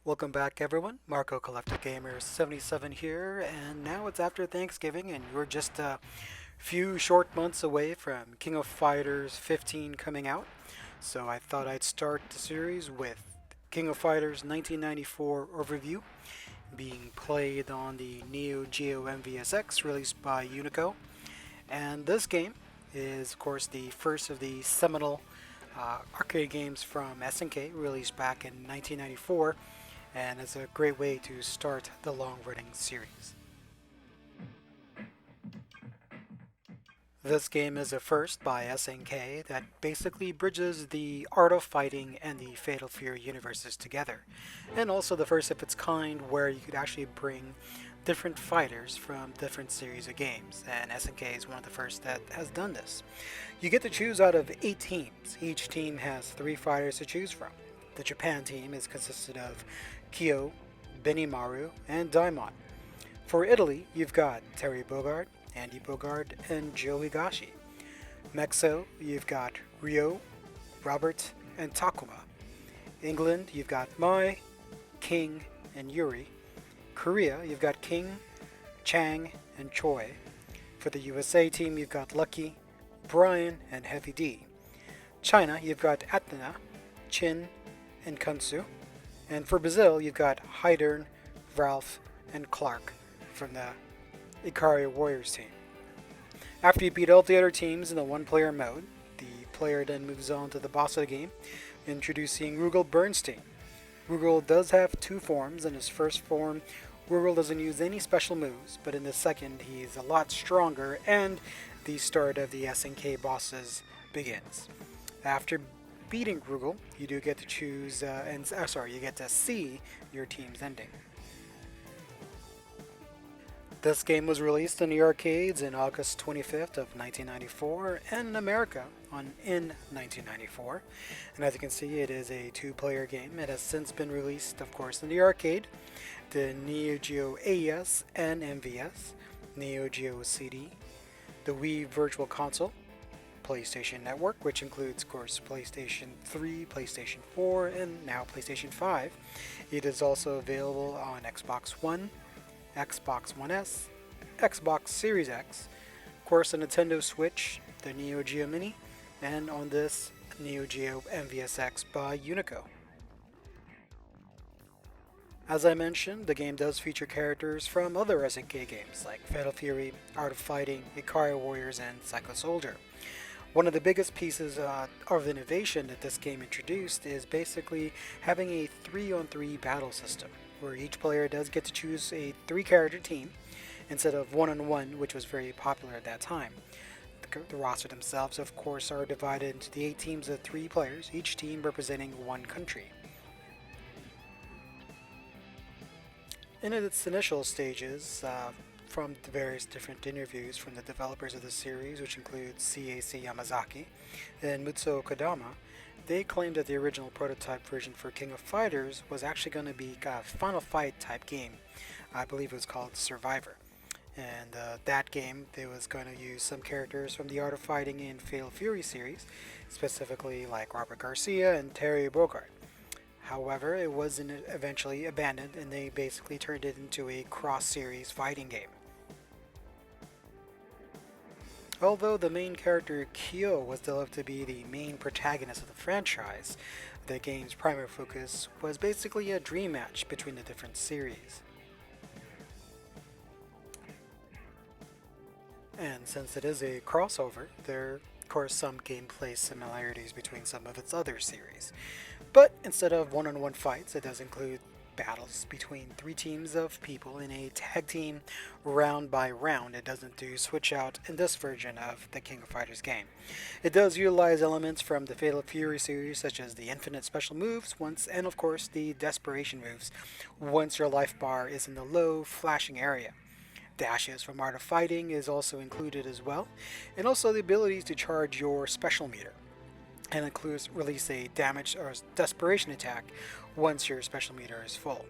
Welcome back everyone, Marco Collective Gamer 77 here, and now it's after Thanksgiving and we're just a few short months away from King of Fighters 15 coming out. So I thought I'd start the series with King of Fighters 1994 overview, being played on the Neo Geo MVSX released by Unico. And this game is of course the first of the seminal arcade games from SNK released back in 1994, and it's a great way to start the long-running series. This game is a first by SNK that basically bridges the Art of Fighting and the Fatal Fury universes together, and also the first of its kind where you could actually bring different fighters from different series of games, and SNK is one of the first that has done this. You get to choose out of 8 teams. Each team has 3 fighters to choose from. The Japan team is consisted of Kyo, Benimaru, and Daimon. For Italy, you've got Terry Bogard, Andy Bogard, and Joe Higashi. Mexo, you've got Ryo, Robert, and Takuma. England, you've got Mai, King, and Yuri. Korea, you've got King, Chang, and Choi. For the USA team, you've got Lucky, Brian, and Heavy D. China, you've got Athena, Chin, and Kansu. And for Brazil, you've got Hydern, Ralph, and Clark from the Ikari Warriors team. After you beat all the other teams in the one-player mode, the player then moves on to the boss of the game, introducing Rugal Bernstein. Rugal does have 2 forms. In his first form, Rugal doesn't use any special moves, but in the second, he's a lot stronger, and the start of the SNK bosses begins. After beating Rugal, you do get to choose, you get to see your team's ending. This game was released in the arcades in August 25th of 1994 and in America in 1994. And as you can see, it is a 2-player game. It has since been released, of course, in the arcade, the Neo Geo AES and MVS, Neo Geo CD, the Wii Virtual Console, PlayStation Network, which includes, of course, PlayStation 3, PlayStation 4, and now PlayStation 5. It is also available on Xbox One, Xbox One S, Xbox Series X, of course a Nintendo Switch, the Neo Geo Mini, and on this Neo Geo MVSX by Unico. As I mentioned, the game does feature characters from other SNK games like Fatal Fury, Art of Fighting, Ikari Warriors, and Psycho Soldier. One of the biggest pieces of innovation that this game introduced is basically having a 3-on-3 battle system, where each player does get to choose a 3-character team instead of 1-on-1, which was very popular at that time. The roster themselves, of course, are divided into the 8 teams of 3 players, each team representing 1 country. In its initial stages, from the various different interviews from the developers of the series, which include CAC Yamazaki and Mutsuo Kodama, they claimed that the original prototype version for King of Fighters was actually going to be a Final Fight type game. I believe it was called Survivor. And that game, they was going to use some characters from the Art of Fighting and Fatal Fury series, specifically like Robert Garcia and Terry Bogard. However, it was eventually abandoned, and they basically turned it into a cross-series fighting game. Although the main character Kyo was developed to be the main protagonist of the franchise, the game's primary focus was basically a dream match between the different series. And since it is a crossover, there are of course some gameplay similarities between some of its other series. But instead of 1-on-1 fights, it does include battles between 3 teams of people in a tag team round by round. It doesn't do switch out in this version of the King of Fighters game. It does utilize elements from the Fatal Fury series, such as the infinite special moves and of course the desperation moves once your life bar is in the low flashing area. Dashes from Art of Fighting is also included as well, and also the ability to charge your special meter, and includes release a damage or desperation attack once your special meter is full.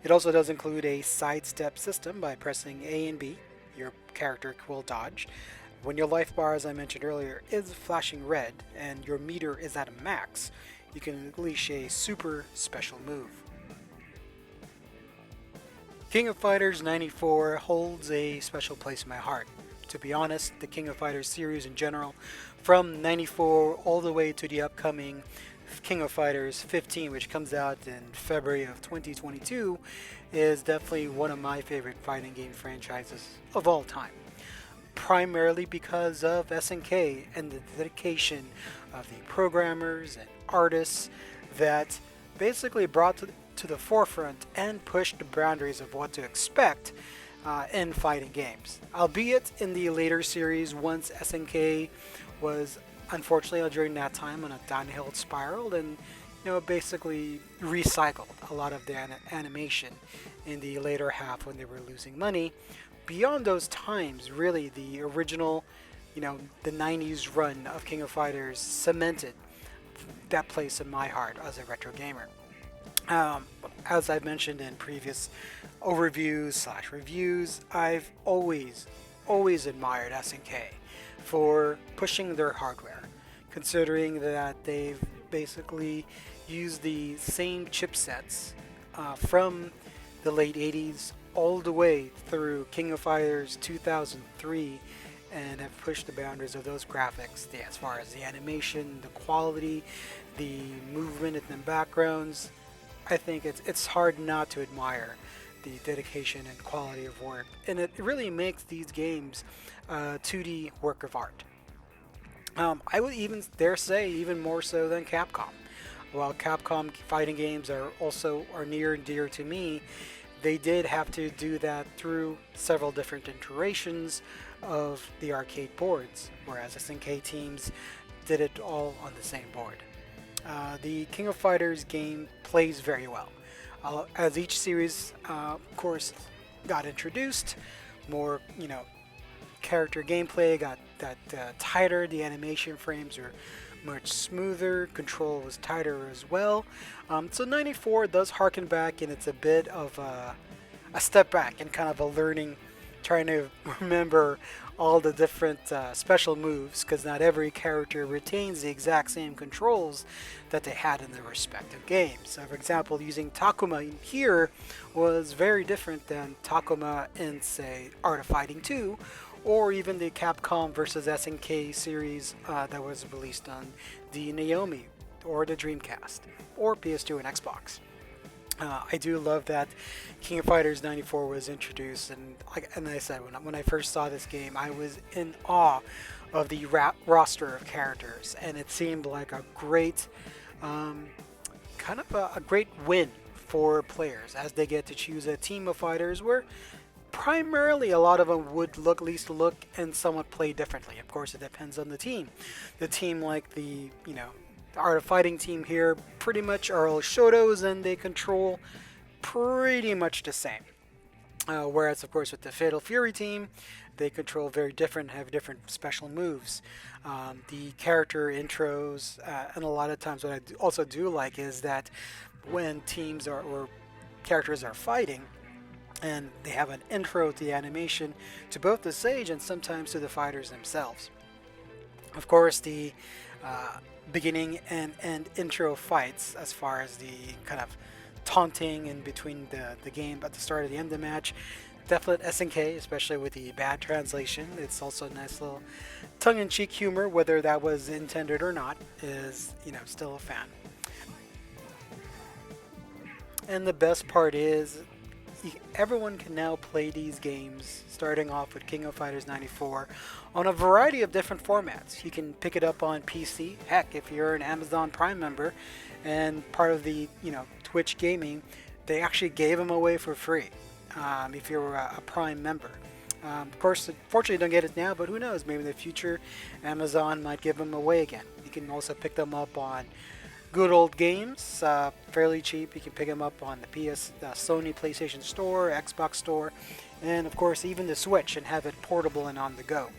It also does include a sidestep system. By pressing A and B, your character will dodge. When your life bar, as I mentioned earlier, is flashing red and your meter is at a max, you can unleash a super special move. King of Fighters 94 holds a special place in my heart. To be honest, the King of Fighters series in general, from 94 all the way to the upcoming King of Fighters 15, which comes out in February of 2022, is definitely one of my favorite fighting game franchises of all time. Primarily because of SNK and the dedication of the programmers and artists that basically brought to the forefront and pushed the boundaries of what to expect in fighting games. Albeit in the later series, once SNK was unfortunately during that time on a downhill spiral and basically recycled a lot of the animation in the later half when they were losing money. Beyond those times, really the original, the 90s run of King of Fighters cemented that place in my heart as a retro gamer. As I've mentioned in previous overviews/reviews, I've always admired SNK for pushing their hardware, considering that they've basically used the same chipsets from the late 80s all the way through King of Fighters 2003 and have pushed the boundaries of those graphics as far as the animation, the quality, the movement in the backgrounds. I think it's hard not to admire the dedication and quality of work, and it really makes these games a 2D work of art. I would even dare say even more so than Capcom. While Capcom fighting games are near and dear to me, they did have to do that through several different iterations of the arcade boards, whereas SNK teams did it all on the same board. The King of Fighters game plays very well. As each series, of course, got introduced, more character gameplay got tighter. The animation frames are much smoother. Control was tighter as well. So 94 does harken back, and it's a bit of a step back and kind of a learning, trying to remember all the different special moves, because not every character retains the exact same controls that they had in their respective games. So for example, using Takuma in here was very different than Takuma in, say, Art of Fighting 2, or even the Capcom vs. SNK series that was released on the Naomi or the Dreamcast or PS2 and Xbox. I do love that King of Fighters 94 was introduced, and I said, when I first saw this game, I was in awe of the roster of characters, and it seemed like a great, kind of a great win for players as they get to choose a team of fighters where primarily a lot of them would at least look and somewhat play differently. Of course, it depends on the team. The team like the Art of Fighting team here pretty much are all Shotos, and they control pretty much the same. Whereas, of course, with the Fatal Fury team, they control very different, have different special moves. The character intros, and a lot of times what I also do like is that when teams or characters are fighting, and they have an intro to the animation to both the sage and sometimes to the fighters themselves. Of course, the beginning and intro fights, as far as the kind of taunting in between the game at the start of the end of the match, definite SNK, especially with the bad translation. It's also a nice little tongue-in-cheek humor, whether that was intended or not, is still a fan. And the best part is, everyone can now play these games, starting off with King of Fighters 94, on a variety of different formats. You can pick it up on PC. Heck, if you're an Amazon Prime member and part of the Twitch gaming, they actually gave them away for free if you're a Prime member. Of course, unfortunately, you don't get it now, but who knows? Maybe in the future, Amazon might give them away again. You can also pick them up on Good Old Games, fairly cheap. You can pick them up on the Sony PlayStation Store, Xbox Store, and of course even the Switch, and have it portable and on the go.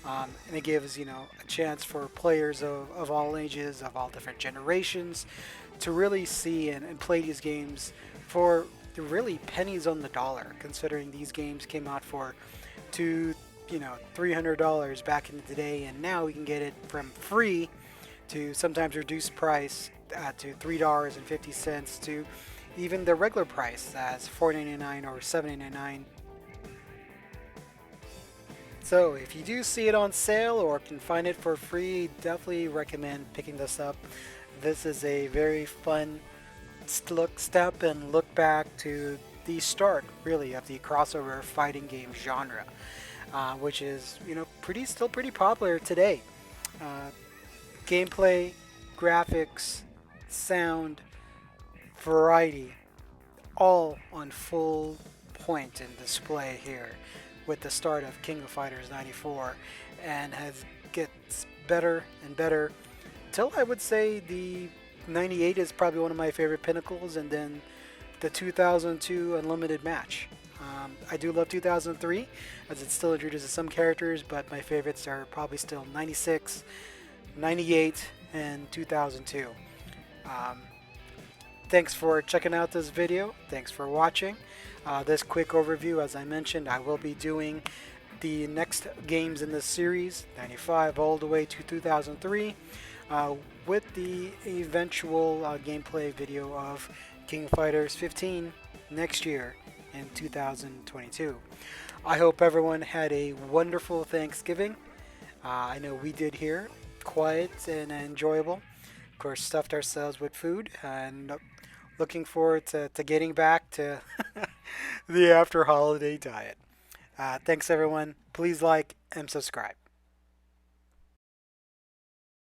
And it gives a chance for players of all ages, of all different generations, to really see and play these games for really pennies on the dollar, considering these games came out for $300 back in the day, and now we can get it from free to sometimes reduced price to $3.50 to even the regular price as $4.99 or $7.99. So if you do see it on sale or can find it for free, definitely recommend picking this up. This is a very fun step and look back to the start, really, of the crossover fighting game genre, which is still pretty popular today. Uh, Gameplay, graphics, sound, variety, all on full point and display here with the start of King of Fighters 94, and has gets better and better till I would say the 98 is probably one of my favorite pinnacles, and then the 2002 Unlimited match. I do love 2003 as it still introduces some characters, but my favorites are probably still 96, 98, and 2002. Um, Thanks for checking out this video. Thanks for watching. This quick overview, as I mentioned, I will be doing the next games in this series, 95 all the way to 2003, with the eventual gameplay video of King of Fighters 15 next year in 2022. I hope everyone had a wonderful Thanksgiving. I know we did here, quiet and enjoyable. Of course, stuffed ourselves with food, and looking forward to getting back to the after holiday diet. Thanks, everyone. Please like and subscribe.